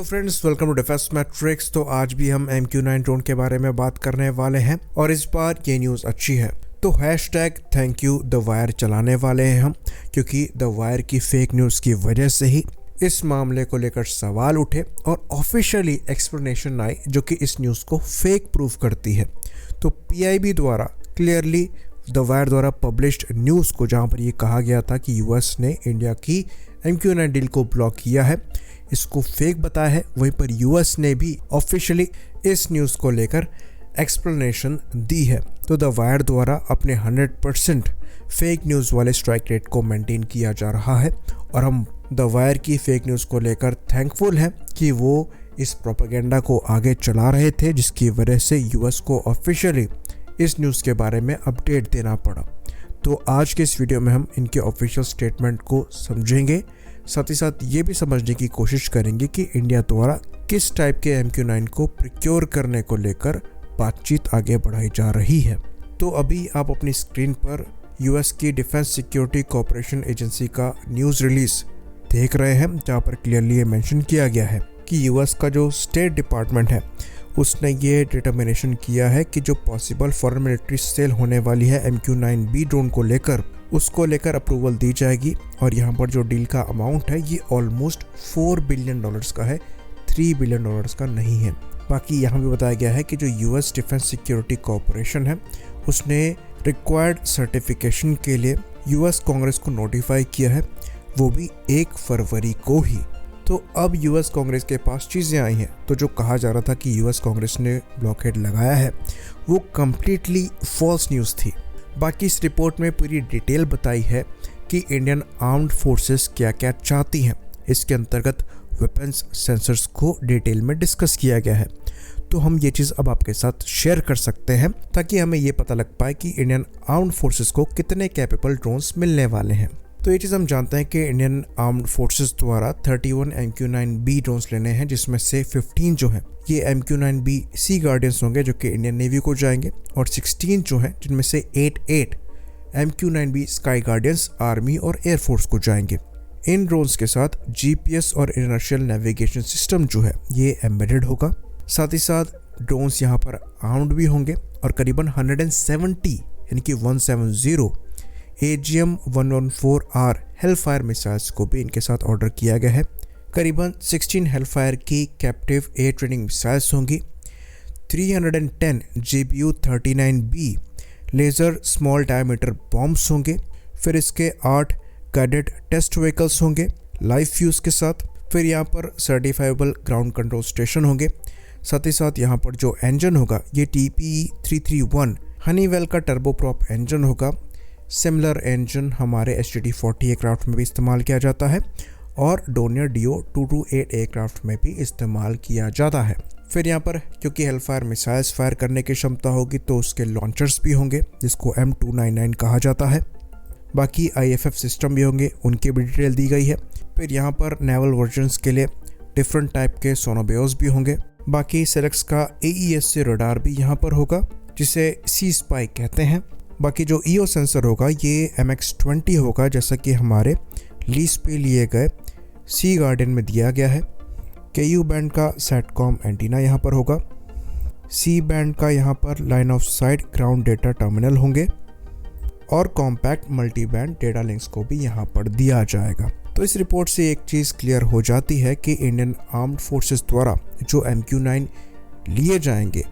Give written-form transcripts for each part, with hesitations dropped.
Hello friends, welcome to Defence Matrix. तो आज भी हम MQ-9 ड्रोन के बारे में बात करने वाले हैं और इस बार ये न्यूज़ अच्छी है। तो hashtag thank you the wire चलाने वाले हैं हम, क्योंकि द वायर की फेक न्यूज़ की वजह से ही इस मामले को लेकर सवाल उठे और ऑफिशियली एक्सप्लेनेशन आई जो कि इस न्यूज़ को फेक प्रूफ करती है। तो PIB द्वारा क्लियरली द वायर द्वारा पब्लिश्ड न्यूज़ को, जहां पर ये कहा गया था कि US ने इंडिया की MQ-9 डील को ब्लॉक किया है, इसको फेक बताया है। वहीं पर US ने भी ऑफिशियली इस न्यूज़ को लेकर एक्सप्लेनेशन दी है। तो द वायर द्वारा अपने 100% फेक न्यूज़ वाले स्ट्राइक रेट को मेंटेन किया जा रहा है और हम द वायर की फेक न्यूज़ को लेकर थैंकफुल हैं कि वो इस प्रोपेगेंडा को आगे चला रहे थे, जिसकी वजह से US को ऑफिशियली इस न्यूज़ के बारे में अपडेट देना पड़ा। तो आज के इस वीडियो में हम इनके ऑफिशियल स्टेटमेंट को समझेंगे, साथ ही साथ ये भी समझने की कोशिश करेंगे कि इंडिया द्वारा किस टाइप के MQ-9 को प्रिक्योर करने को लेकर बातचीत आगे बढ़ाई जा रही है। तो अभी आप अपनी स्क्रीन पर US की डिफेंस सिक्योरिटी कोऑपरेशन एजेंसी का न्यूज़ रिलीज देख रहे हैं, जहाँ पर क्लियरली ये मेंशन किया गया है कि US का जो स्टेट डिपार्टमेंट है उसने ये डिटर्मिनेशन किया है कि जो पॉसिबल फॉरेन मिलिट्री सेल होने वाली है MQ-9B ड्रोन को लेकर, उसको लेकर अप्रूवल दी जाएगी। और यहाँ पर जो डील का अमाउंट है ये ऑलमोस्ट $4 बिलियन का है, $3 बिलियन का नहीं है। बाकी यहाँ भी बताया गया है कि जो US डिफेंस सिक्योरिटी कॉर्पोरेशन है उसने रिक्वायर्ड सर्टिफिकेशन के लिए US कांग्रेस को नोटिफाई किया है, वो भी 1 फरवरी को ही। तो अब US कांग्रेस के पास चीज़ें आई हैं। तो जो कहा जा रहा था कि US कांग्रेस ने ब्लॉकेड लगाया है वो कम्प्लीटली फॉल्स न्यूज़ थी। बाकी इस रिपोर्ट में पूरी डिटेल बताई है कि इंडियन आर्म्ड फोर्सेस क्या क्या चाहती हैं। इसके अंतर्गत वेपन्स सेंसर्स को डिटेल में डिस्कस किया गया है। तो हम ये चीज़ अब आपके साथ शेयर कर सकते हैं ताकि हमें ये पता लग पाए कि इंडियन आर्म्ड फोर्सेस को कितने कैपेबल ड्रोन्स मिलने वाले हैं। तो ये चीज़ हम जानते हैं कि इंडियन आर्म्ड फोर्सेस द्वारा 31 MQ-9B ड्रोन्स लेने हैं, जिसमें से 15 जो हैं ये MQ-9B सी गार्डियंस होंगे जो कि इंडियन नेवी को जाएंगे, और 16 जो हैं जिनमें से 8 MQ-9B स्काई गार्डियंस आर्मी और एयरफोर्स को जाएंगे। इन ड्रोन्स के साथ GPS और इनर्शियल नेविगेशन सिस्टम जो है ये एम्बेडेड होगा। साथ ही साथ ड्रोन्स यहाँ पर आर्म्ड भी होंगे और करीबन 170 यानी कि 170 AGM-114R हेलफायर मिसाइल्स को भी इनके साथ ऑर्डर किया गया है। करीबन 16 हेलफायर की कैप्टिव एयर ट्रेनिंग मिसाइल्स होंगी। 310 GBU-39B laser small diameter bombs होंगे। फिर इसके 8 गाइडेड टेस्ट व्हीकल्स होंगे लाइव फ्यूज के साथ। फिर यहाँ पर सर्टिफाइबल ग्राउंड कंट्रोल स्टेशन होंगे। साथ ही साथ यहाँ पर जो इंजन होगा ये TPE-331 हनीवेल का टर्बोप्रॉप इंजन होगा। सिमिलर इंजन हमारे HTT-40 एयरक्राफ्ट में भी इस्तेमाल किया जाता है और डोनियर DO-228 एयरक्राफ्ट में भी इस्तेमाल किया जाता है। फिर यहाँ पर क्योंकि हेलफायर मिसाइल्स फायर करने की क्षमता होगी तो उसके लॉन्चर्स भी होंगे जिसको M299 कहा जाता है। बाकी IFF सिस्टम भी होंगे, उनकी भी डिटेल दी गई है। फिर यहाँ पर नेवल वर्जन्स के लिए डिफरेंट टाइप के सोनोबेओस भी होंगे। बाकी सेलेक्स का AES से रडार भी यहाँ पर होगा जिसे सी स्पाई कहते हैं। बाकी जो EO सेंसर होगा ये MX-20 होगा, जैसा कि हमारे लीज पे लिए गए सी गार्डियन में दिया गया है। KU बैंड का सेटकॉम एंटीना यहाँ पर होगा। सी बैंड का यहाँ पर line of site ground data terminal होंगे और compact multi band data links को भी यहाँ पर दिया जाएगा। तो इस रिपोर्ट से एक चीज़ क्लियर हो जाती है कि इंडियन आर्म्ड फोर्सेस द्वारा जो MQ-9 लिए जाएंगे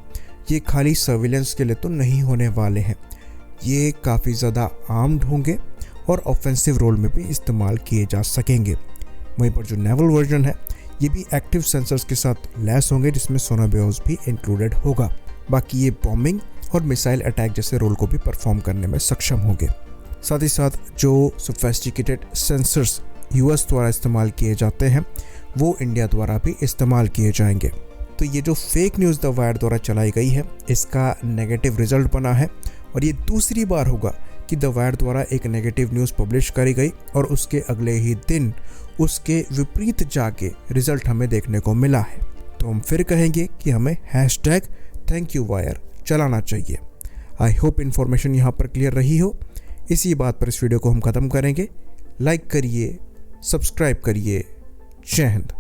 ये खाली सर्विलेंस के लिए तो नहीं होने वाले हैं, ये काफ़ी ज़्यादा आर्म्ड होंगे और ऑफेंसिव रोल में भी इस्तेमाल किए जा सकेंगे। वहीं पर जो नेवल वर्जन है ये भी एक्टिव सेंसर्स के साथ लैस होंगे जिसमें सोनाबेओस भी इंक्लूडेड होगा। बाकी ये बॉम्बिंग और मिसाइल अटैक जैसे रोल को भी परफॉर्म करने में सक्षम होंगे। साथ ही साथ जो सोफिस्टिकेटेड सेंसर्स US द्वारा इस्तेमाल किए जाते हैं वो इंडिया द्वारा भी इस्तेमाल किए जाएंगे। तो ये जो फेक न्यूज़ द वायर द्वारा चलाई गई है इसका नेगेटिव रिजल्ट बना है और ये दूसरी बार होगा कि द वायर द्वारा एक नेगेटिव न्यूज़ पब्लिश करी गई और उसके अगले ही दिन उसके विपरीत जाके रिजल्ट हमें देखने को मिला है। तो हम फिर कहेंगे कि हमें हैशटैग थैंक यू वायर चलाना चाहिए। आई होप इन्फॉर्मेशन यहाँ पर क्लियर रही हो। इसी बात पर इस वीडियो को हम ख़त्म करेंगे। लाइक करिए, सब्सक्राइब करिए। जय हिंद।